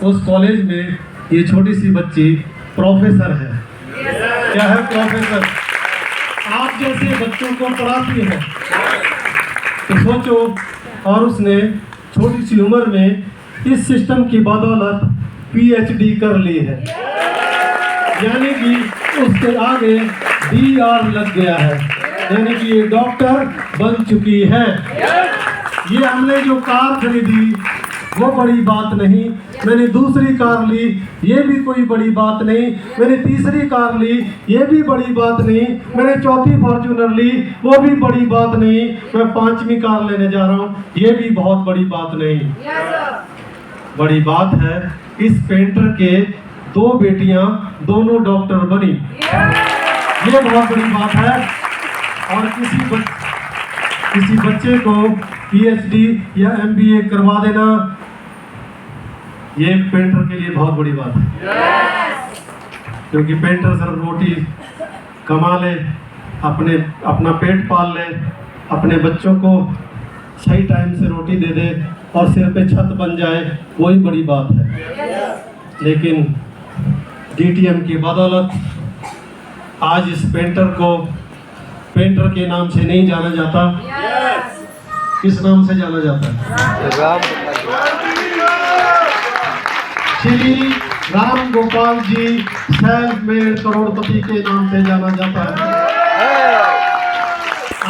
उस कॉलेज में ये छोटी सी बच्ची प्रोफेसर है। क्या है? प्रोफेसर। आप जैसे बच्चों को पढ़ाती है, तो सोचो। और उसने छोटी सी उम्र में इस सिस्टम की बदौलत पीएचडी कर ली है, यानी कि उसके आगे डीआर लग गया है, यानी कि ये डॉक्टर बन चुकी है। ये हमने जो कार खरीदी वो बड़ी बात नहीं, मैंने दूसरी कार ली ये भी कोई बड़ी बात नहीं, मैंने तीसरी कार ली ये भी बड़ी बात नहीं, मैंने चौथी फॉर्च्यूनर ली वो भी बड़ी बात नहीं, मैं 5वीं कार लेने जा रहा हूँ ये भी बहुत बड़ी बात नहीं। बड़ी बात है इस पेंटर के 2 बेटियां दोनों डॉक्टर बनी, ये बहुत बड़ी बात है। और किसी बच्चे को पीएचडी या एमबीए करवा देना ये एक पेंटर के लिए बहुत बड़ी बात है। क्योंकि पेंटर सिर्फ रोटी कमा ले, अपना पेट पाल ले, अपने बच्चों को सही टाइम से रोटी दे दे और सिर पे छत बन जाए, वही बड़ी बात है। लेकिन डीटीएम की बदौलत आज इस पेंटर को पेंटर के नाम से नहीं जाना जाता, किस नाम से जाना जाता है? श्री राम गोपाल जी सेल्फ मेड करोड़पति के नाम से जाना जाता है।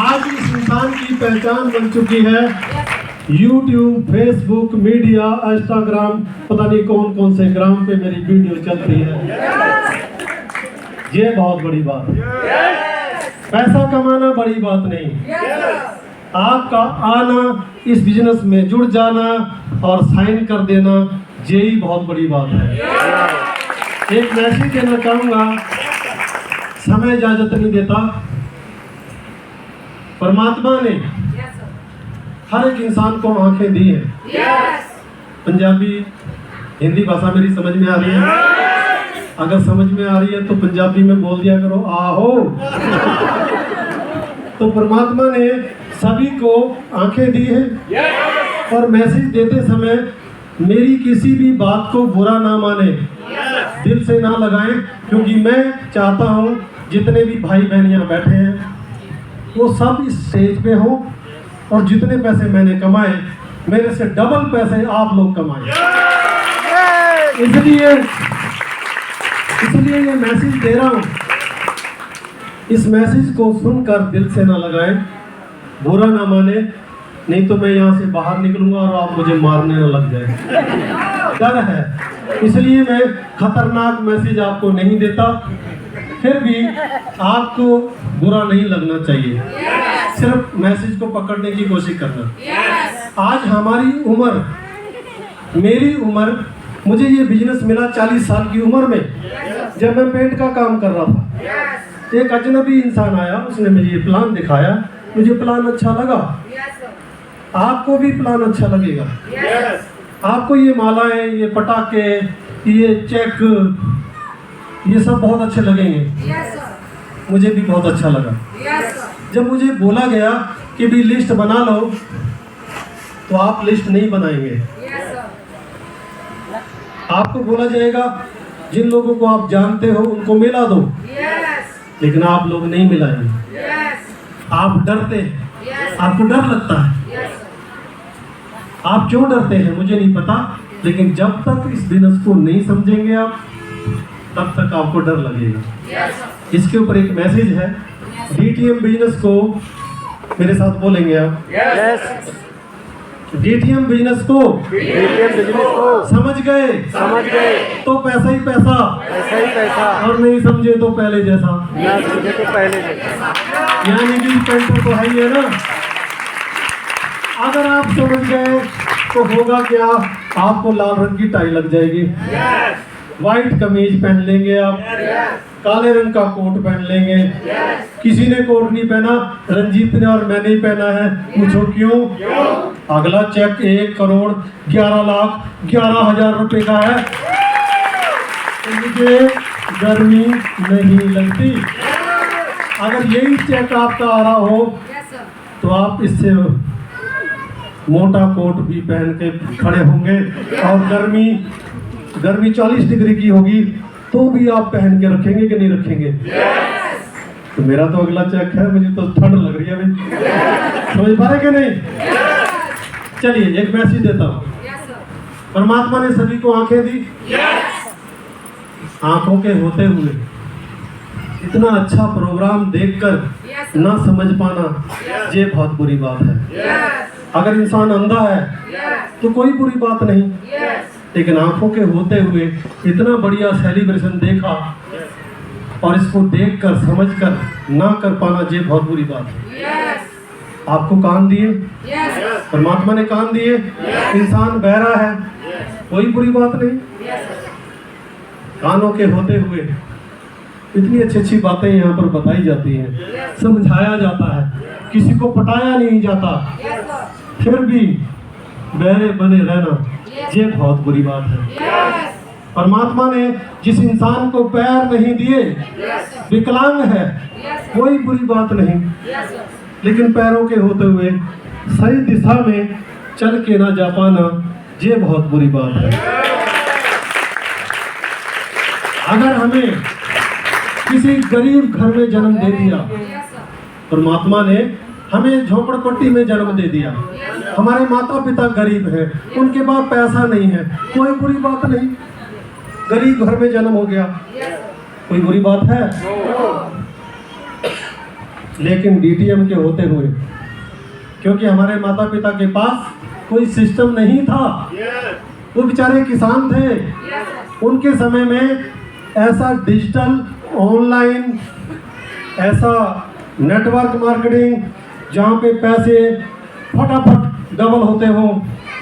आज इस इंसान की पहचान बन चुकी है यूट्यूब, फेसबुक, मीडिया, इंस्टाग्राम, पता नहीं कौन कौन से ग्राम पे मेरी वीडियो चलती है। ये बहुत बड़ी बात है। पैसा कमाना बड़ी बात नहीं, आपका आना, इस बिजनेस में जुड़ जाना और साइन कर देना यही बहुत बड़ी बात है। एक मैसेज देना चाहूंगा, समय इजाजत नहीं देता। परमात्मा ने हर एक इंसान को आंखें दी है। पंजाबी, हिंदी भाषा मेरी समझ में आ रही है? अगर समझ में आ रही है तो पंजाबी में बोल दिया करो आहो। तो परमात्मा ने सभी को आंखें दी है और मैसेज देते समय मेरी किसी भी बात को बुरा ना माने, दिल से ना लगाएं, क्योंकि मैं चाहता हूं जितने भी भाई बहन यहाँ बैठे हैं वो सब इस स्टेज पे हो और जितने पैसे मैंने कमाए मेरे से डबल पैसे आप लोग कमाए। इसलिए ये मैसेज दे रहा हूं। इस मैसेज को सुनकर दिल से ना लगाएं, बुरा ना माने, नहीं तो मैं यहाँ से बाहर निकलूंगा और आप मुझे मारने न लग जाए। डर है, इसलिए मैं खतरनाक मैसेज आपको नहीं देता। फिर भी आपको बुरा नहीं लगना चाहिए, सिर्फ मैसेज को पकड़ने की कोशिश करना। आज हमारी उम्र, मेरी उम्र, मुझे ये बिजनेस मिला 40 साल की उम्र में, जब मैं पेंट का काम कर रहा था। एक अजनबी इंसान आया, उसने मुझे ये प्लान दिखाया, मुझे प्लान अच्छा लगा। आपको भी प्लान अच्छा लगेगा। आपको ये मालाएं, ये पटाखे, ये चेक, ये सब बहुत अच्छे लगेंगे। मुझे भी बहुत अच्छा लगा। जब मुझे बोला गया कि भी लिस्ट बना लो, तो आप लिस्ट नहीं बनाएंगे। आपको बोला जाएगा जिन लोगों को आप जानते हो उनको मिला दो, लेकिन आप लोग नहीं मिलाएंगे। आप डरते हैं, आपको डर लगता है। आप क्यों डरते हैं मुझे नहीं पता, लेकिन जब तक इस बिजनेस को नहीं समझेंगे आप, तब तक आपको डर लगेगा। इसके ऊपर एक मैसेज है, डीटीएम बिजनेस को मेरे साथ बोलेंगे आप। डीटीएम बिजनेस को समझ गए तो पैसा ही पैसा, और नहीं समझे तो पहले जैसा। यानी कि पेंटर तो है ही है ना। अगर आप समझ गए तो होगा क्या, आपको लाल रंग की टाई लग जाएगी, व्हाइट कमीज पहन लेंगे आप, काले रंग का कोट पहन लेंगे। किसी ने कोट नहीं पहना, रंजीत ने और मैंने ही पहना है। पूछो क्यों? अगला चेक 1,11,11,000 रुपए का है, तो मुझे गर्मी नहीं लगती। अगर यही चेक आपका आ रहा हो तो आप इससे मोटा कोट भी पहन के खड़े होंगे और गर्मी गर्मी 40 डिग्री की होगी तो भी आप पहन के रखेंगे कि नहीं रखेंगे? तो मेरा तो अगला चेक है, मुझे तो ठंड लग रही है अभी, समझ पा रहे कि नहीं? चलिए एक मैसेज देता हूँ। परमात्मा ने सभी को आंखें दी, आंखों के होते हुए इतना अच्छा प्रोग्राम देखकर ना समझ पाना, ये बहुत बुरी बात है। अगर इंसान अंधा है तो कोई बुरी बात नहीं, लेकिन आंखों के होते हुए इतना बढ़िया सेलिब्रेशन देखा और इसको देखकर समझकर ना कर पाना, ये बहुत बुरी बात है। आपको कान दिए, परमात्मा ने कान दिए, इंसान बहरा है, कोई बुरी बात नहीं। कानों के होते हुए इतनी अच्छी अच्छी बातें यहाँ पर बताई जाती हैं, समझाया जाता है, किसी को पटाया नहीं जाता, फिर भी बहरे बने रहना, ये बहुत बुरी बात है। परमात्मा ने जिस इंसान को पैर नहीं दिए, विकलांग है, कोई बुरी बात नहीं, लेकिन पैरों के होते हुए सही दिशा में चल के ना जा पाना, ये बहुत बुरी बात है। अगर हमें किसी गरीब घर में जन्म दे दिया, परमात्मा ने हमें झोपड़पट्टी में जन्म दे दिया, हमारे माता पिता गरीब हैं, उनके पास पैसा नहीं है, कोई बुरी बात नहीं, गरीब घर में जन्म हो गया, कोई बुरी बात है? लेकिन डीटीएम के होते हुए, क्योंकि हमारे माता पिता के पास कोई सिस्टम नहीं था, वो बेचारे किसान थे, उनके समय में ऐसा डिजिटल ऑनलाइन ऐसा नेटवर्क मार्केटिंग जहाँ पे पैसे फटाफट डबल होते हो,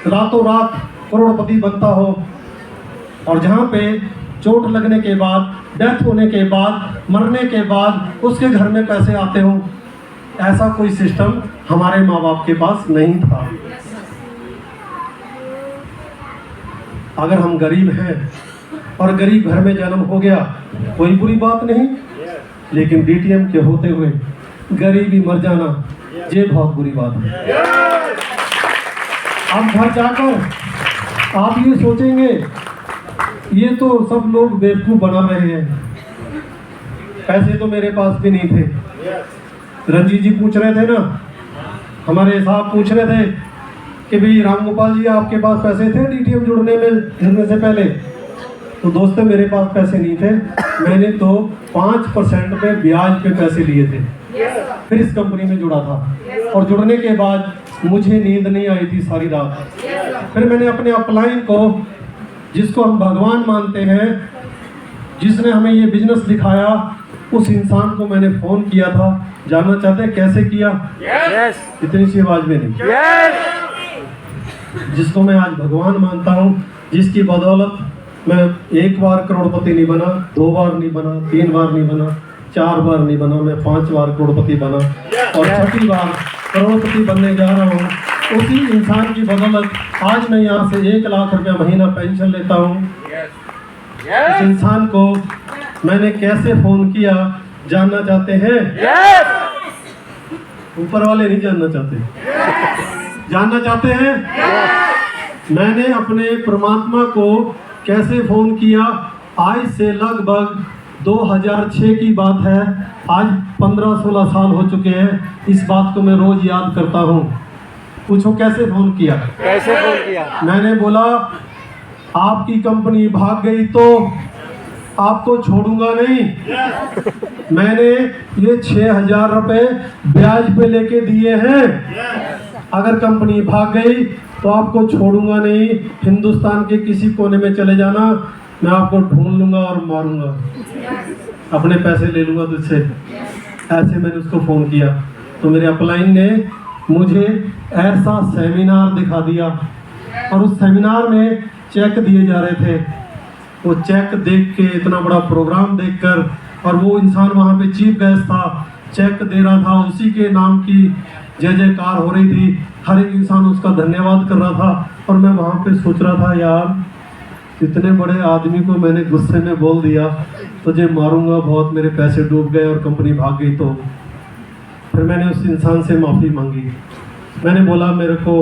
रातों रात करोड़पति बनता हो, और जहाँ पे चोट लगने के बाद, डेथ होने के बाद, मरने के बाद उसके घर में पैसे आते हो, ऐसा कोई सिस्टम हमारे माँ बाप के पास नहीं था। अगर हम गरीब हैं और गरीब घर में जन्म हो गया, कोई बुरी बात नहीं, लेकिन डीटीएम के होते हुए गरीबी मर जाना, ये बहुत बुरी बात है। अब घर जाकर आप ये सोचेंगे, ये तो सब लोग बेवकूफ़ बना रहे हैं, पैसे तो मेरे पास भी नहीं थे। रंजीत जी पूछ रहे थे ना, हमारे साहब पूछ रहे थे कि भाई रामगोपाल जी आपके पास पैसे थे डीटीएम जुड़ने से पहले? तो दोस्तों मेरे पास पैसे नहीं थे, मैंने तो 5% पे ब्याज पे पैसे लिए थे, फिर इस कंपनी में जुड़ा था, और जुड़ने के बाद मुझे नींद नहीं आई थी सारी रात। फिर मैंने अपने अपलाइन को, जिसको हम भगवान मानते हैं, जिसने हमें ये बिजनेस दिखाया, उस इंसान को मैंने फ़ोन किया था। जानना चाहते हैं कैसे किया? इतनी सी आवाज में नहीं। जिसको मैं आज भगवान मानता हूँ, जिसकी बदौलत मैं 1 बार करोड़पति नहीं बना, 2 बार नहीं बना, 3 बार नहीं बना, 4 बार नहीं बना, मैं 5 बार करोड़पति बना, और 6ठी बार करोड़पति बनने जा रहा हूँ। उसी इंसान की बदौलत आज मैं यहाँ से 1 लाख रुपया महीना पेंशन लेता हूँ। उस इंसान को मैंने कैसे फ़ोन किया, जानना चाहते हैं? ऊपर वाले नहीं जानना चाहते, जानना चाहते हैं? मैंने अपने परमात्मा को कैसे फ़ोन किया? आज से लगभग 2006 की बात है, आज 15-16 साल हो चुके हैं। इस बात को मैं रोज़ याद करता हूँ। पूछो कैसे फ़ोन किया? कैसे फ़ोन किया? मैंने बोला आपकी कंपनी भाग गई तो आपको छोड़ूंगा नहीं। मैंने ये 6,000 रुपये ब्याज पे लेके दिए हैं, अगर कंपनी भाग गई तो आपको छोड़ूंगा नहीं, हिंदुस्तान के किसी कोने में चले जाना, मैं आपको ढूंढ लूँगा और मारूंगा, अपने पैसे ले लूँगा तुझसे। ऐसे मैंने उसको फ़ोन किया तो मेरे अपलाइन ने मुझे ऐसा सेमिनार दिखा दिया, और उस सेमिनार में चेक दिए जा रहे थे। वो चेक देख के, इतना बड़ा प्रोग्राम देखकर, और वो इंसान वहाँ पे चीफ गेस्ट था, चेक दे रहा था, उसी के नाम की जय जयकार हो रही थी, हर एक इंसान उसका धन्यवाद कर रहा था। और मैं वहाँ पे सोच रहा था, यार इतने बड़े आदमी को मैंने गुस्से में बोल दिया, तुझे मारूंगा बहुत, मेरे पैसे डूब गए और कंपनी भाग गई। तो फिर मैंने उस इंसान से माफ़ी मांगी। मैंने बोला मेरे को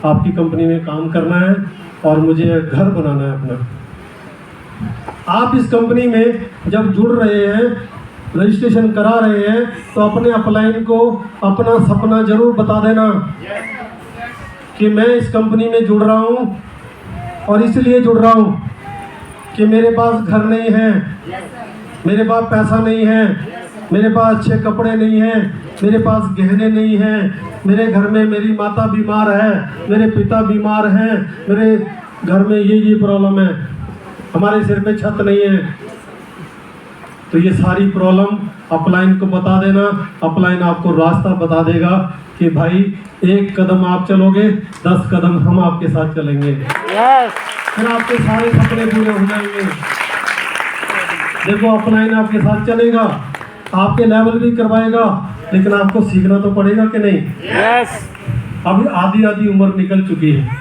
आपकी कंपनी में काम करना है और मुझे घर बनाना है अपना, आप इस कंपनी में जब जुड़ रहे हैं, रजिस्ट्रेशन करा रहे हैं, तो अपने अपलाइन को अपना सपना जरूर बता देना कि मैं इस कंपनी में जुड़ रहा हूँ और इसलिए जुड़ रहा हूँ कि मेरे पास घर नहीं है, मेरे पास पैसा नहीं है, मेरे पास अच्छे कपड़े नहीं हैं, मेरे पास गहने नहीं हैं, मेरे घर में मेरी माता बीमार है, मेरे पिता बीमार हैं, मेरे घर में ये प्रॉब्लम है, हमारे सिर पे छत नहीं है। तो ये सारी प्रॉब्लम अपलाइन को बता देना। अपलाइन आपको रास्ता बता देगा कि भाई 1 कदम आप चलोगे, 10 कदम हम आपके साथ चलेंगे। फिर आपके सारे सपने पूरे हो जाएंगे। देखो, अपलाइन आपके साथ चलेगा, आपके लेवल भी करवाएगा, लेकिन आपको सीखना तो पड़ेगा कि नहीं? अभी आधी उम्र निकल चुकी है,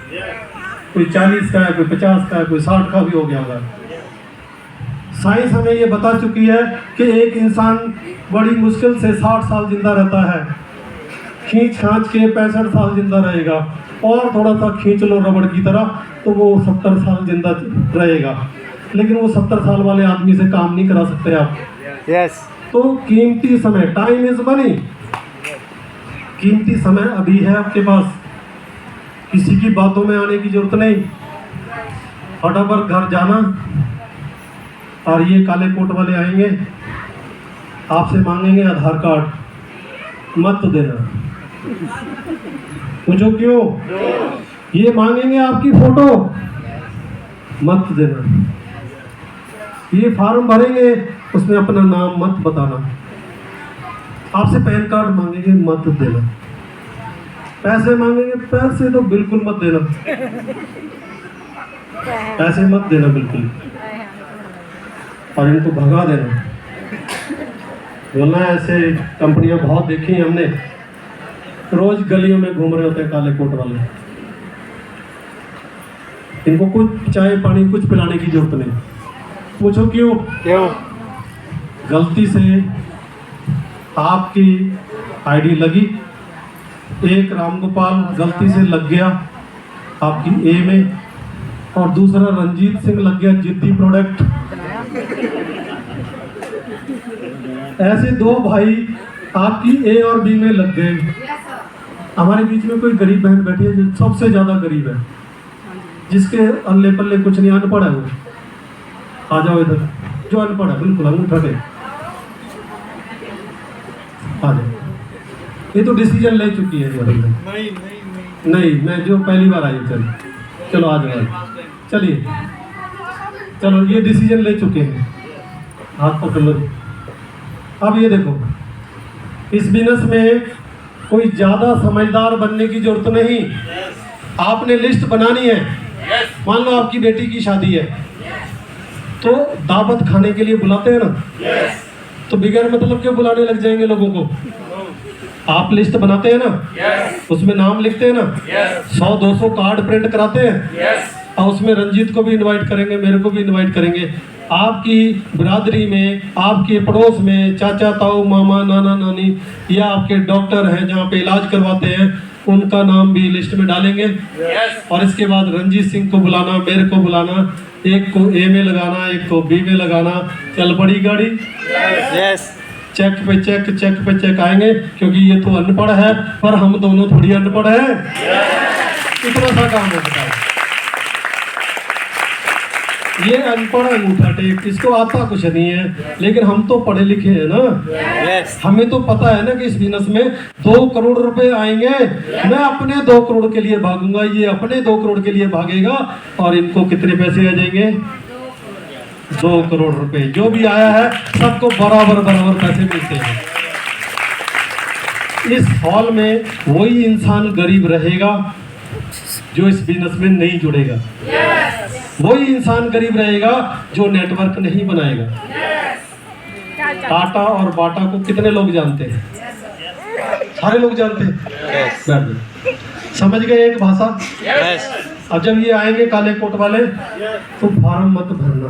कोई 40 का है, कोई 50 का है, कोई 60 का भी हो गया होगा। साइंस हमें ये बता चुकी है कि एक इंसान बड़ी मुश्किल से 60 साल जिंदा रहता है, खींच खांच के 65 साल जिंदा रहेगा, और थोड़ा सा खींच लो रबड़ की तरह तो वो 70 साल जिंदा रहेगा। लेकिन वो 70 साल वाले आदमी से काम नहीं करा सकते आप। तो कीमती समय, टाइम इज मनी, कीमती समय अभी है आपके पास। किसी की बातों में आने की जरूरत नहीं, फटाफट घर जाना। और ये काले कोट वाले आएंगे, आपसे मांगेंगे आधार कार्ड, मत देना। पूछो क्यों? ये मांगेंगे आपकी फोटो, मत देना। ये फॉर्म भरेंगे, उसमें अपना नाम मत बताना। आपसे पैन कार्ड मांगेंगे, मत देना। पैसे मांगेंगे, पैसे तो बिल्कुल मत देना, पैसे मत देना बिल्कुल। और इनको भगा देना, बोलना ऐसे कंपनियां बहुत देखी हैं हमने, रोज गलियों में घूम रहे होते हैं काले कोट वाले। इनको कुछ चाय पानी कुछ पिलाने की जरूरत नहीं। पूछो क्यों? गलती से आपकी आईडी लगी, एक रामगोपाल गलती से लग गया आपकी ए में, और दूसरा रंजीत सिंह लग गया जिद्दी प्रोडक्ट। ऐसे 2 भाई आपकी ए और बी में लग गए। हमारे बीच में कोई गरीब बहन बैठी है जो सबसे ज्यादा गरीब है, जिसके अल्ले पल्ले कुछ नहीं, अनपढ़ है वो। आ जाओ इधर, जो अनपढ़ है बिल्कुल, अंगूठा टेक, आ जाओ। ये तो डिसीजन ले चुकी है नहीं, मैं जो पहली बार आई, चलो आ जाओ, चलिए चलो, ये डिसीजन ले चुके हैं, हाथ पकड़ लो। अब ये देखो, इस बिजनेस में कोई ज़्यादा समझदार बनने की जरूरत नहीं। आपने लिस्ट बनानी है। मान लो आपकी बेटी की शादी है, तो दावत खाने के लिए बुलाते हैं ना, तो बिगैर मतलब के बुलाने लग जाएंगे लोगों को। आप लिस्ट बनाते हैं ना, उसमें नाम लिखते हैं ना, 100-200 कार्ड प्रिंट कराते हैं, और उसमें रंजीत को भी इनवाइट करेंगे, मेरे को भी इनवाइट करेंगे। आपकी बिरादरी में, आपके पड़ोस में चाचा ताऊ मामा नाना नानी या आपके डॉक्टर हैं जहाँ पे इलाज करवाते हैं, उनका नाम भी लिस्ट में डालेंगे। और इसके बाद रंजीत सिंह को बुलाना, मेरे को बुलाना, एक को ए में लगाना, एक को बी में लगाना, चल पड़ी गाड़ी। चेक पे चेक, चेक पे चेक आएंगे, क्योंकि ये तो अनपढ़ है पर हम दोनों थोड़ी अनपढ़ है। इतना सा काम होता है। ये अनपढ़ अंगूठा टेक, इसको आता कुछ नहीं है, लेकिन हम तो पढ़े लिखे हैं ना। हमें तो पता है ना कि इस बिजनेस में 2 करोड़ रुपए आएंगे। मैं अपने 2 करोड़ के लिए भागूंगा, ये अपने 2 करोड़ के लिए भागेगा, और इनको कितने पैसे आ जाएंगे? 2 करोड़ रुपए। जो भी आया है सबको बराबर पैसे मिलते हैं। इस हॉल में वही इंसान गरीब रहेगा जो इस बिजनेस में नहीं जुड़ेगा। वही इंसान गरीब रहेगा जो नेटवर्क नहीं बनाएगा। टाटा और बाटा को कितने लोग जानते हैं? सारे लोग जानते हैं। समझ गए एक भाषा? अब जब ये आएंगे काले कोट वाले, तो फॉर्म मत भरना।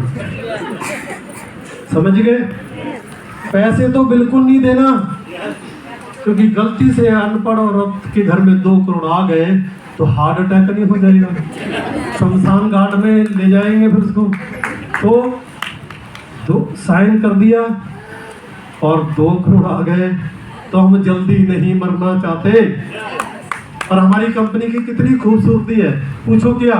समझ गए? पैसे तो बिल्कुल नहीं देना, क्योंकि गलती से अनपढ़ औरत के घर में 2 करोड़ आ गए तो हार्ट अटैक नहीं हो जाएगा, शमशान घाट में ले जाएंगे फिर उसको। तो साइन कर दिया और 2 करोड़ आ गए। तो हम जल्दी नहीं मरना चाहते। और हमारी कंपनी की कितनी खूबसूरती है, पूछो क्या?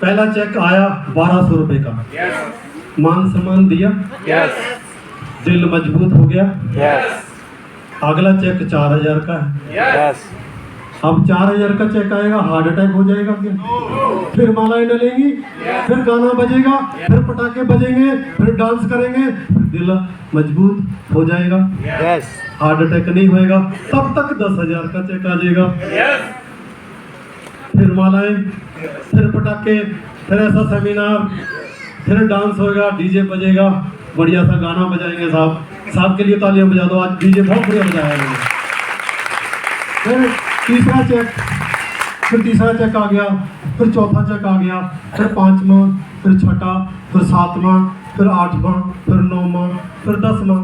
पहला चेक आया 1200 रुपए का, मान सम्मान दिया, दिल मजबूत हो गया। अगला चेक 4000 का है। अब 4000 का चेक आएगा, हार्ट अटैक हो जाएगा क्या? फिर मालाएं डलेंगी, फिर गाना बजेगा, फिर पटाखे बजेंगे, फिर डांस करेंगे, दिल मजबूत हो जाएगा, हार्ट अटैक नहीं होएगा। तब तक 10,000 का चेक आ जाएगा। फिर मालाएं, फिर पटाखे, फिर ऐसा सेमिनार, फिर डांस होएगा, डीजे बजेगा, बढ़िया सा गाना बजाएंगे। साहब के लिए तालियां बजा दो, आज डीजे बहुत बढ़िया बजाया है। फिर तीसरा चेक, फिर तीसरा चेक आ गया, फिर चौथा चेक आ गया, फिर 5वां, फिर छठा, फिर 7वां, फिर 8वां, फिर 9वां, फिर 10वां।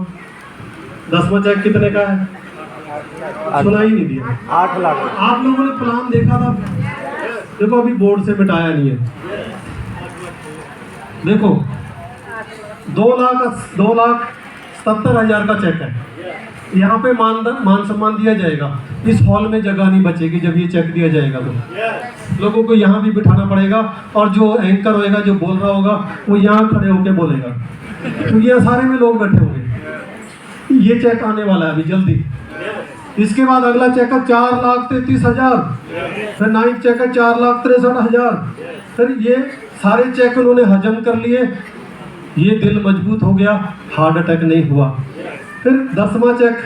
10वां चेक कितने का है? सुना ही नहीं दिया। 8 लाख। आप लोगों ने प्लान देखा था? देखो अभी बोर्ड से मिटाया नहीं है। देखो 2,70,000 का चेक है। यहाँ पे मान सम्मान दिया जाएगा। इस हॉल में जगह नहीं बचेगी जब ये चेक दिया जाएगा। तो लोगों को यहाँ भी बिठाना पड़ेगा और जो एंकर होएगा, जो बोल रहा होगा, वो यहाँ खड़े होके बोलेगा, क्योंकि यहाँ सारे में लोग बैठे होंगे। ये चेक आने वाला है अभी जल्दी। इसके बाद अगला चेक है 4,33,000, फिर 9th चेक है 4,63,000। फिर ये सारे चेक उन्होंने हजम कर लिए, ये दिल मजबूत हो गया, हार्ट अटैक नहीं हुआ। फिर 10वां चेक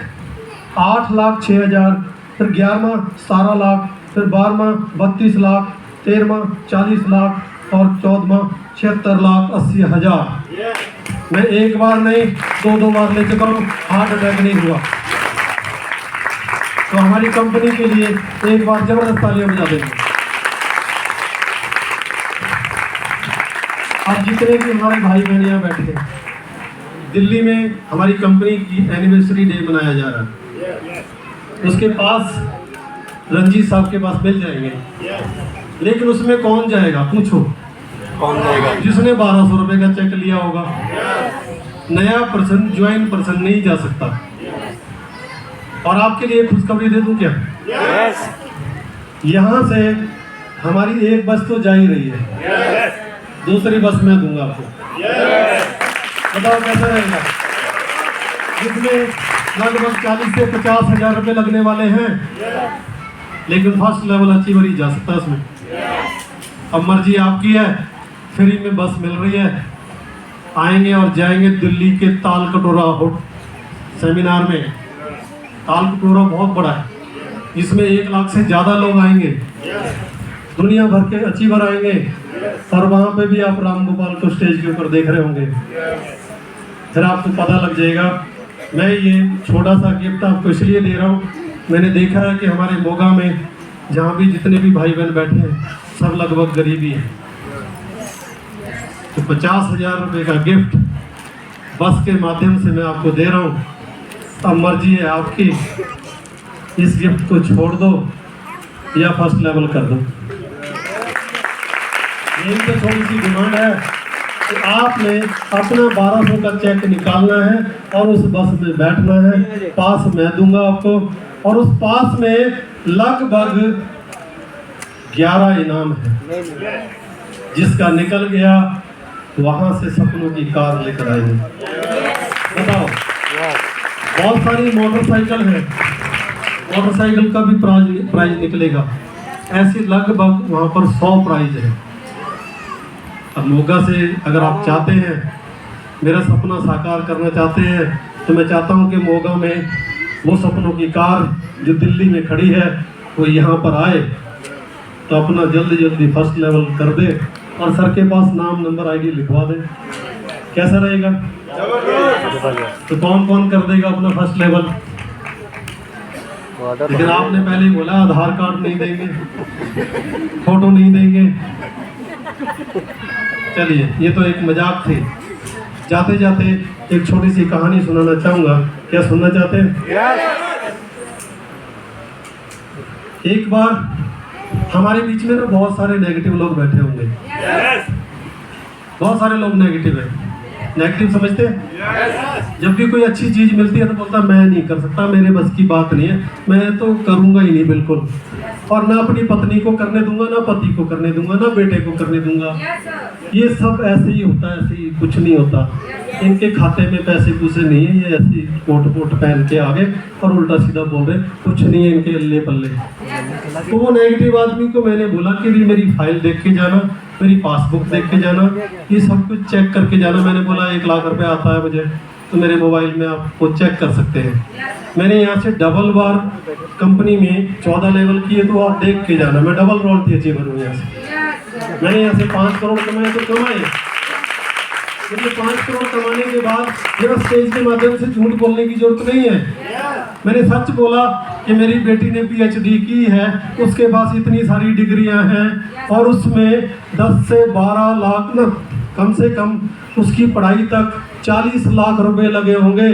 8,06,000, फिर 11वां 17 लाख, फिर 12वां 32 लाख, 13वां 40 लाख और 14वां 76,80,000। मैं एक बार नहीं 2 बार ले चुका हूँ, हार्ट अटैक नहीं हुआ। तो हमारी कंपनी के लिए एक बार जबरदस्त तालियां बजा देंगे। अब जितने भी हमारे भाई बहन यहाँ बैठे हैं, दिल्ली में हमारी कंपनी की एनिवर्सरी डे मनाया जा रहा है। उसके पास रंजीत साहब के पास मिल जाएंगे, लेकिन उसमें कौन जाएगा? पूछो कौन जाएगा? जिसने 1200 रुपए का चेक लिया होगा। नया पर्सन, ज्वाइन पर्सन नहीं जा सकता। और आपके लिए खुशखबरी दे दूं क्या? यहाँ से हमारी एक बस तो जा ही रही है, दूसरी बस मैं दूंगा आपको। बताओ कैसा रहेगा? जिसमें लगभग 40 से 50,000 रुपए लगने वाले हैं, लेकिन फर्स्ट लेवल अचीवर ही जा सकता है उसमें। अब मर्जी आपकी है, फ्री में बस मिल रही है। आएंगे और जाएंगे दिल्ली के ताल कटोरा सेमिनार में। ताल कटोरा बहुत बड़ा है, इसमें 1 लाख से ज़्यादा लोग आएंगे, दुनिया भर के अचीवर आएंगे। और वहाँ पे भी आप राम गोपाल को स्टेज के ऊपर देख रहे होंगे। फिर आपको पता लग जाएगा। मैं ये छोटा सा गिफ्ट आपको इसलिए दे रहा हूँ, मैंने देखा है कि हमारे मोगा में जहाँ भी जितने भी भाई बहन बैठे हैं, सब लगभग गरीबी है। तो 50,000 रुपये का गिफ्ट बस के माध्यम से मैं आपको दे रहा हूँ। अब मर्जी है आपकी, इस गिफ्ट को छोड़ दो या फर्स्ट लेवल कर दो। यही तो थोड़ी सी डिमांड है कि आपने अपना 1200 का चेक निकालना है और उस बस में बैठना है। पास मैं दूंगा आपको, और उस पास में लगभग 11 इनाम है। जिसका निकल गया वहां से सपनों की कार लेकर आएंगे। बताओ, बहुत सारी मोटरसाइकिल है, मोटरसाइकिल का भी प्राइज निकलेगा। ऐसे लगभग वहाँ पर 100 प्राइज है। अब मोगा से अगर आप चाहते हैं, मेरा सपना साकार करना चाहते हैं, तो मैं चाहता हूँ कि मोगा में वो सपनों की कार जो दिल्ली में खड़ी है वो यहाँ पर आए, तो अपना जल्दी जल्दी फर्स्ट लेवल कर दे और सर के पास नाम, नंबर, आईडी लिखवा दे। कैसा रहेगा? तो कौन कौन कर देगा अपना फर्स्ट लेवल? लेकिन आपने पहले ही बोला आधार कार्ड नहीं देंगे, फोटो नहीं देंगे। चलिए, ये तो एक मजाक थी। जाते जाते एक छोटी सी कहानी सुनाना चाहूंगा। क्या सुनना चाहते हैं? एक बार हमारे बीच में ना बहुत सारे नेगेटिव लोग बैठे होंगे। बहुत सारे लोग नेगेटिव है, नेगेटिव समझते हैं। जब भी कोई अच्छी चीज़ मिलती है तो बोलता मैं नहीं कर सकता, मेरे बस की बात नहीं है, मैं तो करूँगा ही नहीं बिल्कुल, और ना अपनी पत्नी को करने दूंगा, ना पति को करने दूंगा, ना बेटे को करने दूंगा। ये सब ऐसे ही होता है, ऐसे ही कुछ नहीं होता। इनके खाते में पैसे पूसे नहीं है, ये ऐसी कोट वोट पहन के आगे और उल्टा सीधा बोल रहे, कुछ नहीं है इनके अल्ले पल्ले। तो वो नेगेटिव आदमी को मैंने बोला कि भी मेरी फाइल देख के जाना, मेरी पासबुक देख के जाना, ये सब कुछ चेक करके जाना। मैंने बोला 1 लाख रुपए आता है मुझे, तो मेरे मोबाइल में आप वो चेक कर सकते हैं। मैंने यहाँ से डबल बार कंपनी में 14 लेवल किए, तो आप देख के जाना। मैं डबल रॉयल्टी अचीवर हूँ यहाँ से। मैंने यहाँ से 5 करोड़ कमाए तो कमाए, लेकिन 5 करोड़ कमाने के बाद मेरा स्टेज के माध्यम से झूठ बोलने की जरूरत नहीं है। मैंने सच बोला कि मेरी बेटी ने PhD की है, उसके पास इतनी सारी डिग्रियां हैं और उसमें 10 से 12 लाख न कम से कम उसकी पढ़ाई तक 40 लाख रुपए लगे होंगे।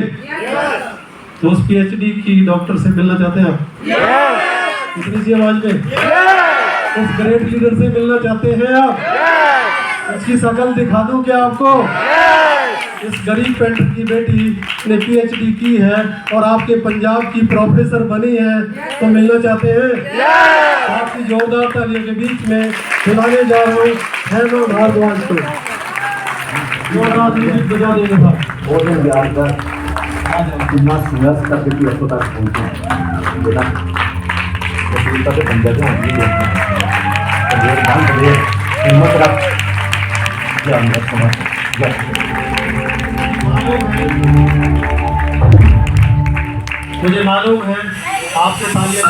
तो उस PhD की डॉक्टर से मिलना चाहते हैं आप? इतनी सी आवाज में उस ग्रेट लीडर से मिलना चाहते हैं आप? उसकी शकल दिखा दूं क्या आपको? इस गरीब पेंटर की बेटी ने PhD की है और आपके पंजाब की प्रोफेसर बनी है, तो मिलना चाहते हैं? आपकी जोरदार तालियों के बीच में बुलाने जा रहा हूँ हेमा भारद्वाज को। जोरदार म्यूजिक बजा देंगे साहब। बहुत दिन याद कर इतना संघर्ष करके भी अब तक पहुँचे हैं बेटा। तो से पंजाब में हम भी हिम्मत रख मुझे मालूम है आपसे तालियां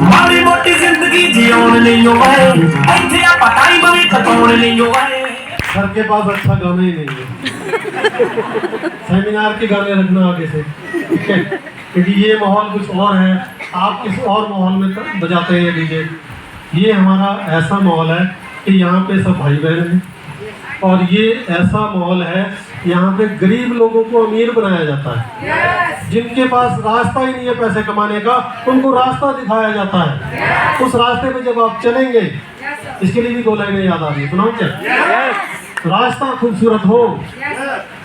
माड़ी मोटी जिंदगी जियोन नहीं होए, इत्थे आ पटाई बवी कटोन नहीं होए। घर के पास अच्छा गाना ही नहीं है, सेमिनार के गाने रखना आगे से, ठीक है? क्योंकि ये माहौल कुछ और है, आप किस और माहौल में बजाते हैं डीजे। ये हमारा ऐसा माहौल है कि यहाँ पे सब भाई बहन हैं, और ये ऐसा माहौल है यहाँ पे गरीब लोगों को अमीर बनाया जाता है। जिनके पास रास्ता ही नहीं है पैसे कमाने का, उनको रास्ता दिखाया जाता है। उस रास्ते पे जब आप चलेंगे, इसके लिए भी 2 लाइनें याद आ रही है, सुनाओ क्या? रास्ता खूबसूरत हो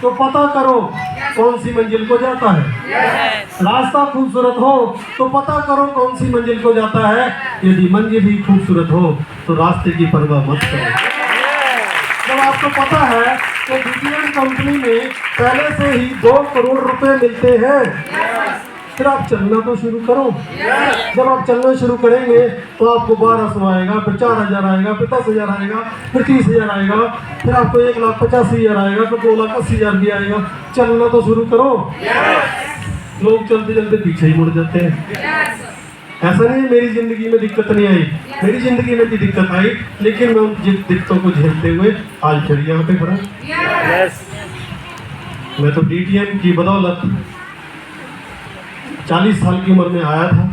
तो पता करो कौन सी मंजिल को जाता है। रास्ता खूबसूरत हो तो पता करो कौन सी मंजिल को जाता है। यदि मंजिल ही खूबसूरत हो तो रास्ते की परवाह मत करो। जब आपको पता है कि BTN कंपनी में पहले से ही 2 करोड़ रुपए मिलते हैं, फिर आप चलना तो शुरू करो। जब आप चलना शुरू करेंगे तो आपको 1200 आएगा, फिर 4000 आएगा, फिर 10,000 आएगा, फिर 30,000 आएगा, फिर आपको 1,85,000 आएगा, फिर 2,80,000 भी आएगा। चलना तो शुरू करो। लोग चलते चलते पीछे ही मुड़ जाते हैं। ऐसा नहीं मेरी जिंदगी में दिक्कत नहीं आई, मेरी जिंदगी में भी दिक्कत आई, लेकिन मैं उन दिक्कतों को झेलते हुए आज फिर यहाँ पे खड़ा। मैं तो DTN की बदौलत 40 साल की उम्र में आया था।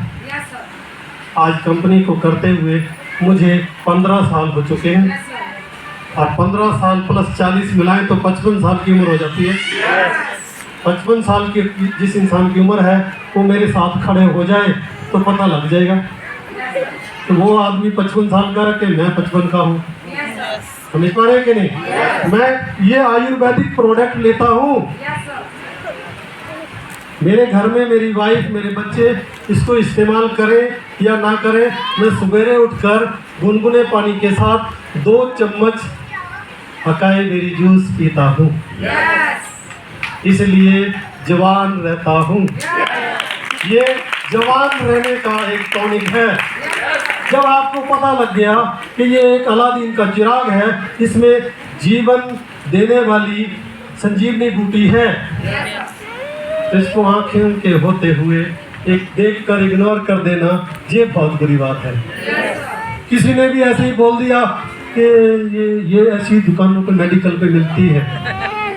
आज कंपनी को करते हुए मुझे 15 साल हो चुके हैं, और 15 साल प्लस 40 मिलाएं तो 55 साल की उम्र हो जाती है। 55 साल की जिस इंसान की उम्र है वो मेरे साथ खड़े हो जाए तो पता लग जाएगा। तो वो आदमी 55 साल का है कि मैं 55 का हूँ, समझ पा रहे हैं कि नहीं? मैं ये आयुर्वेदिक प्रोडक्ट लेता हूँ, मेरे घर में मेरी वाइफ, मेरे बच्चे इसको इस्तेमाल करें या ना करें, मैं सवेरे उठकर गुनगुने पानी के साथ 2 चम्मच अकाई बेरी जूस पीता हूँ, इसलिए जवान रहता हूँ। ये जवान रहने का एक टॉनिक है। जब आपको पता लग गया कि ये एक अलादीन का चिराग है, इसमें जीवन देने वाली संजीवनी बूटी है, तो इसको आंखें के होते हुए एक देखकर इग्नोर कर देना, ये बहुत बुरी बात है। किसी ने भी ऐसे ही बोल दिया कि ये ऐसी दुकानों पे मेडिकल पे मिलती है,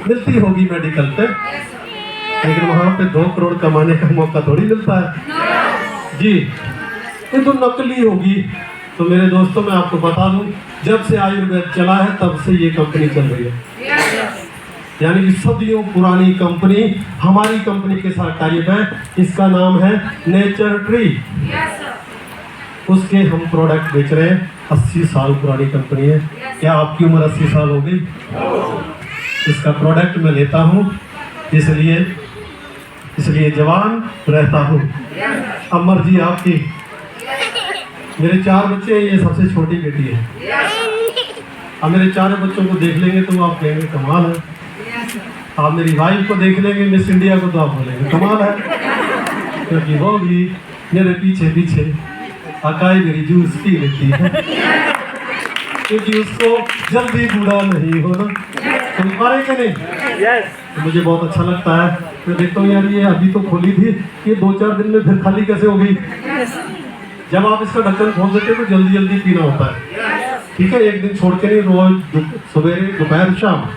मिलती होगी मेडिकल पे, लेकिन वहाँ पे 2 करोड़ कमाने का मौका थोड़ी मिलता है जी। ये तो नकली होगी। तो मेरे दोस्तों, मैं आपको बता दूं, जब से आयुर्वेद चला है तब से ये कंपनी चल रही है। यानी कि सदियों पुरानी कंपनी हमारी कंपनी के साथ टाइप है। इसका नाम है नेचर ट्री। उसके हम प्रोडक्ट बेच रहे हैं। 80 साल पुरानी कंपनी है। क्या आपकी उम्र 80 साल हो गई? इसका प्रोडक्ट मैं लेता हूँ, इसलिए जवान रहता हूँ। अब मर्जी आपकी। मेरे 4 बच्चे हैं, ये सबसे छोटी बेटी है। अब मेरे 4 बच्चों को देख लेंगे तो आप कहेंगे कमाल है। आप मेरी वाइफ को देख लेंगे मिस इंडिया को तो आप बोलेंगे कमाल है, क्योंकि वो भी मेरे पीछे पीछे अकाई मेरी जूस पी लेती है, क्योंकि उसको जल्दी बूढ़ा नहीं होना। तुम मारे कि नहीं? तो मुझे बहुत अच्छा लगता है। मैं देखता हूँ यार ये अभी तो खोली थी, ये 2-4 दिन में फिर खाली कैसे हो गई। जब आप इसका ढक्कन खोल देते हो तो जल्दी जल्दी पीना होता है, ठीक है? एक दिन छोड़ के नहीं, रोज सवेरे दोपहर शाम।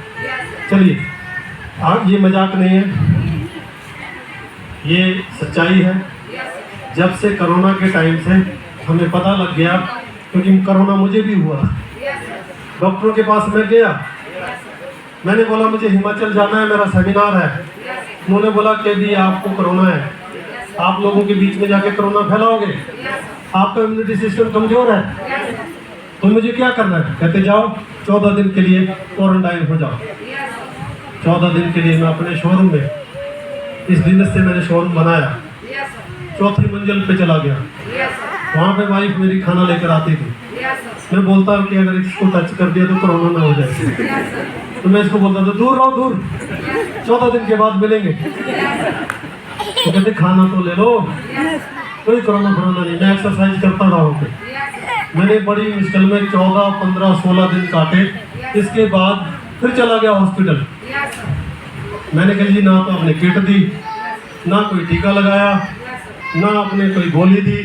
चलिए, आप ये मजाक नहीं है, ये सच्चाई है। जब से कोरोना के टाइम से हमें पता लग गया, क्योंकि कोरोना मुझे भी हुआ। डॉक्टरों के पास मैं गया, मैंने बोला मुझे हिमाचल जाना है, मेरा सेमिनार है। उन्होंने बोला कि भी आपको कोरोना है, आप लोगों के बीच में जाके कोरोना फैलाओगे, आपका इम्यूनिटी सिस्टम कमजोर है, तो मुझे क्या करना है? कहते जाओ 14 दिन के लिए क्वारंटाइन हो जाओ। 14 दिन के लिए मैं अपने शोरूम में, इस दिन से मैंने शोरूम बनाया, 4थी मंजिल पे चला गया। वहाँ पे वाइफ मेरी खाना लेकर आती थी। मैं बोलता हूँ कि अगर इसको टच कर दिया तो कोरोना ना हो जाए, तो मैं इसको बोलता था दूर रहो दूर, 14 दिन के बाद मिलेंगे। तो कहते खाना तो ले लो, कोई कोरोना नहीं। मैं एक्सरसाइज करता रहा हूँ। मैंने बड़ी मुश्किल में 14, 15, 16 दिन काटे। इसके बाद फिर चला गया हॉस्पिटल। मैंने कहा जी ना तो आपने किट दी, ना कोई टीका लगाया, ना आपने कोई गोली दी।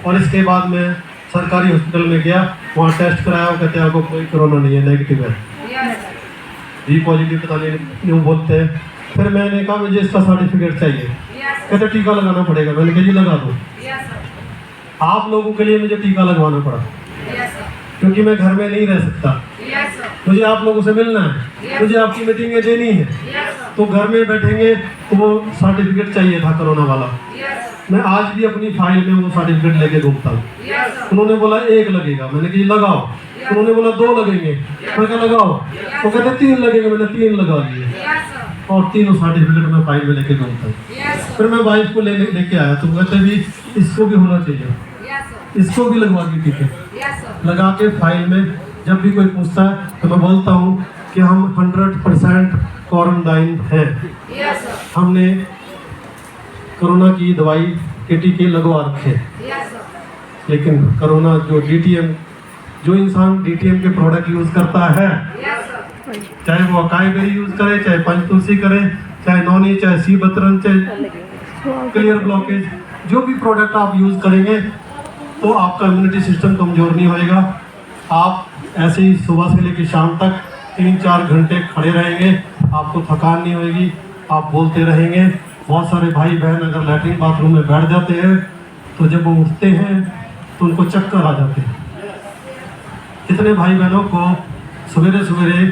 और इसके बाद मैं सरकारी हॉस्पिटल में गया, वहाँ टेस्ट कराया, वो कहते हैं आपको कोई कोरोना नहीं है, नेगेटिव है, बी पॉजिटिव पता नहीं बोलते हैं। फिर मैंने कहा मुझे इसका सर्टिफिकेट चाहिए। कहते टीका लगाना पड़ेगा। मैंने कहा जी लगा दो। आप लोगों के लिए मुझे टीका लगवाना पड़ा, क्योंकि मैं घर में नहीं रह सकता, मुझे आप लोगों से मिलना है, मुझे आपकी मीटिंगें देनी है। तो घर में बैठेंगे तो वो सर्टिफिकेट चाहिए था कोरोना वाला। मैं आज भी अपनी फाइल में वो सर्टिफिकेट लेके घूमता हूँ। उन्होंने बोला 1 लगेगा, मैंने कहा लगाओ। उन्होंने बोला 2 लगेंगे, मैं कहा लगाओ। वो कहते 3 लगेंगे, मैंने 3 लगा लिए, और 3 सर्टिफिकेट मैं फाइल में लेके घूमता हूँ। फिर मैं वाइफ को लेके आया, तो कहते भी इसको भी होना चाहिए, इसको भी लगवा के टीके लगा के फाइल में। जब भी कोई पूछता है तो मैं बोलता हूँ कि हम 100% क्वारंटाइन है। हमने कोरोना की दवाई के टीके लगवा रखे, लेकिन कोरोना जो इंसान डीटीएम के प्रोडक्ट यूज करता है, चाहे वो अकाई बेरी यूज करे, चाहे पंचतुलसी करे, चाहे नॉनी, चाहे सी बतरन, चाहे क्लियर ब्लॉकेज, जो भी प्रोडक्ट आप यूज करेंगे तो आपका इम्यूनिटी सिस्टम कमजोर नहीं होएगा। आप ऐसे ही सुबह से लेकर शाम तक 3-4 घंटे खड़े रहेंगे, आपको थकान नहीं होगी, आप बोलते रहेंगे। बहुत सारे भाई बहन अगर लैट्रिन बाथरूम में बैठ जाते हैं तो जब वो उठते हैं तो उनको चक्कर आ जाते हैं। कितने भाई बहनों को सवेरे सवेरे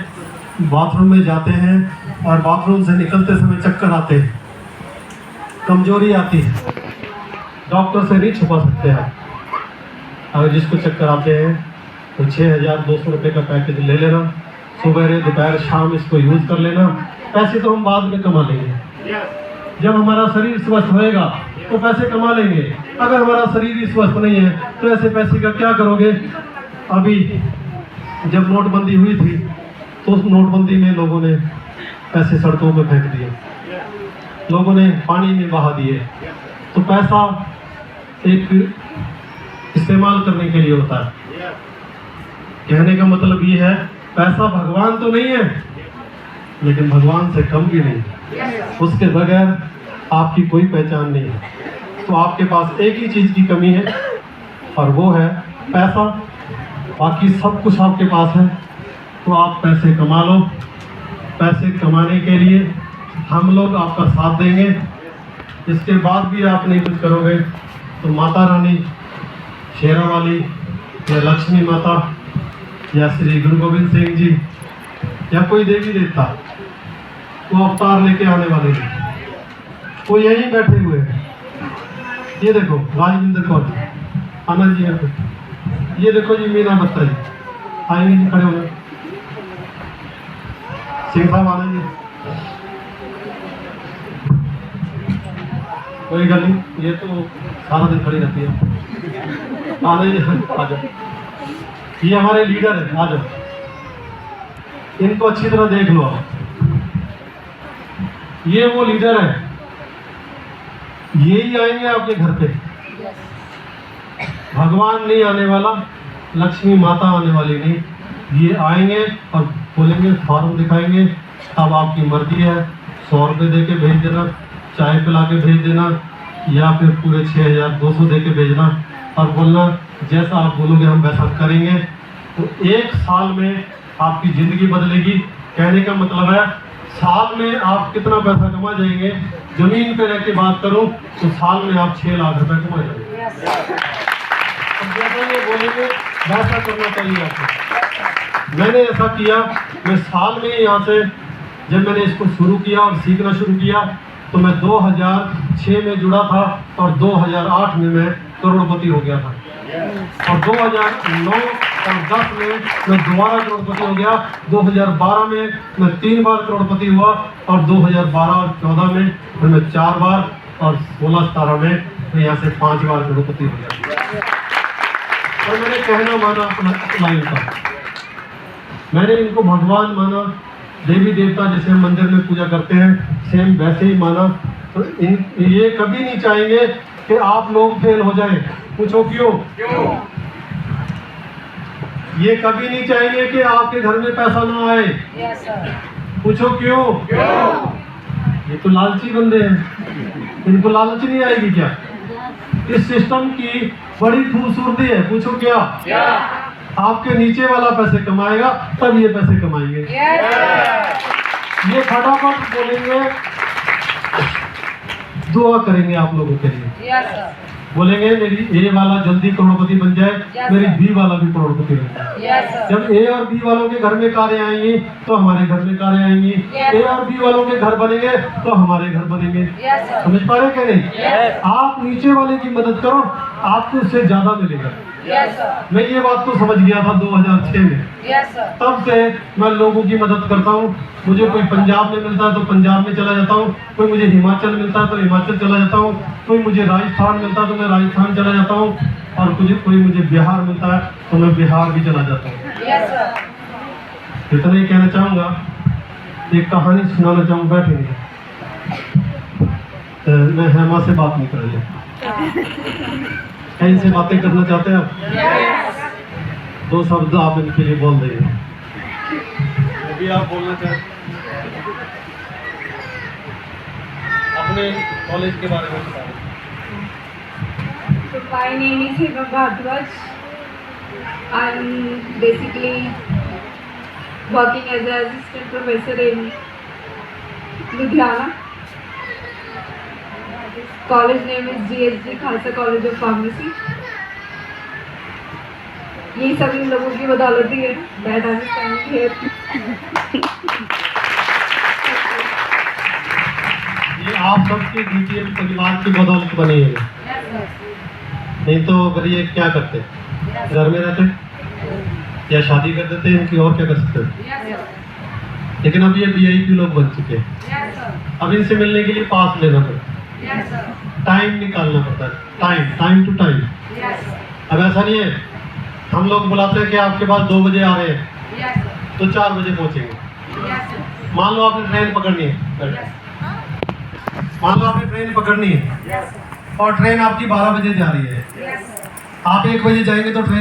बाथरूम में जाते हैं और बाथरूम से निकलते समय चक्कर आते हैं, कमजोरी आती है, डॉक्टर से नहीं छुपा सकते हैं। अगर जिसको चक्कर आते हैं तो 6,200 रुपये का पैकेज ले लेना, सुबह दोपहर शाम इसको यूज़ कर लेना। पैसे तो हम बाद में कमा लेंगे, जब हमारा शरीर स्वस्थ होएगा तो पैसे कमा लेंगे। अगर हमारा शरीर ही स्वस्थ नहीं है तो ऐसे पैसे का क्या करोगे? अभी जब नोटबंदी हुई थी तो उस नोटबंदी में लोगों ने पैसे सड़कों में फेंक दिए, लोगों ने पानी में बहा दिए। तो पैसा एक इस्तेमाल करने के लिए होता है। कहने का मतलब ये है, पैसा भगवान तो नहीं है, लेकिन भगवान से कम भी नहीं। उसके बगैर आपकी कोई पहचान नहीं है। तो आपके पास एक ही चीज़ की कमी है और वो है पैसा। बाकी सब कुछ आपके पास है, तो आप पैसे कमा लो। पैसे कमाने के लिए हम लोग आपका साथ देंगे। इसके बाद भी आप नहीं कुछ करोगे तो माता रानी शेरा वाली या लक्ष्मी माता या श्री गुरु गोविंद सिंह जी या कोई देवी देवता वो अवतार लेके आने वाले हैं। वो यहीं बैठे हुए हैं। ये देखो राजविंदर कौर जी, आनंद जी है तो। ये देखो जी मीना बत्ता जी आएंगे जी, खड़े होंगे। सिंह साहब आनंद जी, कोई गल नहीं, ये तो सारा दिन खड़ी रहती है। आनंद जी आ जाओ, ये हमारे लीडर है, आ जाओ, इनको अच्छी तरह देख लो आप। ये वो लीडर है, यही आएंगे आपके घर पे। भगवान नहीं आने वाला, लक्ष्मी माता आने वाली नहीं, ये आएंगे और बोलेंगे, फॉर्म दिखाएंगे, अब आपकी मर्जी है, 100 रुपये दे के भेज देना, चाय पिला के भेज देना, या फिर पूरे 6200 दे के भेजना और बोलना जैसा आप बोलोगे हम वैसा करेंगे। तो 1 साल में आपकी ज़िंदगी बदलेगी। कहने का मतलब है साल में आप कितना पैसा कमा जाएंगे। ज़मीन पे रह के बात करूं तो साल में आप 6 लाख रुपए कमा जाएंगे। अब जैसा ये बोलेंगे वैसा करना चाहिए आपको। मैंने ऐसा किया, मैं साल में यहाँ से जब मैंने इसको शुरू किया और सीखना शुरू किया तो मैं 2006 में जुड़ा था और 2008 में मैं करोड़पति हो गया था, और 2009 और 10 में मैं दोबारा करोड़पति हो गया, 2012 में मैं 3 बार करोड़पति हुआ, और 2012 और 14 में फिर मैं 4 बार, और 16-17 में मैं यहाँ से 5 बार करोड़पति हो गया। और मैंने कहना माना अपना लाइन का, मैंने इनको भगवान माना, देवी देवता जैसे हम मंदिर में पूजा करते हैं सेम वैसे ही माना। तो ये कभी नहीं चाहेंगे कि आप लोग फेल हो जाएं। पूछो क्यों? ये कभी नहीं चाहेंगे कि आपके घर में पैसा ना आए। पूछो क्यों? ये तो लालची बंदे हैं, इनको लालच नहीं आएगी क्या? इस सिस्टम की बड़ी खूबसूरती है। पूछो क्या? आपके नीचे वाला पैसे कमाएगा तब ये पैसे कमाएंगे। ये फटाफट बोलेंगे, दुआ करेंगे आप लोगों के लिए। बोलेंगे मेरी ए वाला जल्दी करोड़पति बन जाए, मेरी बी वाला भी करोड़पति बन जाए। जब ए और बी वालों के घर में कारें आएंगी तो हमारे घर में कारें आएंगी। ए और बी वालों के घर बनेंगे तो हमारे घर बनेंगे। समझ पा रहे क्या नहीं? आप नीचे वाले की मदद करो, आपको उससे ज्यादा मिलेगा। मैं ये बात तो समझ गया था 2006 में। तब से मैं लोगों की मदद करता हूँ। मुझे कोई पंजाब में मिलता है तो पंजाब में चला जाता हूँ, कोई मुझे हिमाचल मिलता है तो हिमाचल चला जाता हूँ, कोई मुझे राजस्थान मिलता है तो मैं राजस्थान चला जाता हूँ, और कोई मुझे बिहार मिलता है तो मैं बिहार भी चला जाता हूँ। इतना ही कहना चाहूँगा। एक कहानी सुनाना चाहूँ, बैठेंगे। मैं हेमा से बात नहीं कर रही, कहीं से बातें करना चाहते हैं आप? 2 शब्द आप इनके लिए बोल देंगे, अभी आप बोलना चाहते अपने कॉलेज के बारे में बताएं। So my name is Hema Bhardwaj. I'm basically working as an assistant professor in Ludhiana. College name is GSG Khalsa College of Pharmacy. ये सब इन लोगों की बदौलत ही है that I'm standing here. ये आप सबके DTM परिवार की बदौलत बने हैं। नहीं तो अगर ये क्या करते, घर में रहते या शादी कर देते, इनकी और क्या कर सकते। लेकिन अब ये VIP लोग बन चुके हैं। अब इनसे मिलने के लिए पास लेना पड़ता है, टाइम निकालना पड़ता है, टाइम टू टाइम। अब ऐसा नहीं है हम लोग बुलाते हैं कि आपके पास 2 बजे आ रहे हैं तो 4 बजे पहुंचेंगे। मान लो आपने ट्रेन पकड़नी है, मान लो आपने ट्रेन पकड़नी है और ट्रेन आपकी 12 बजे जा रही है, आप 1 बजे जाएंगे तो ट्रेन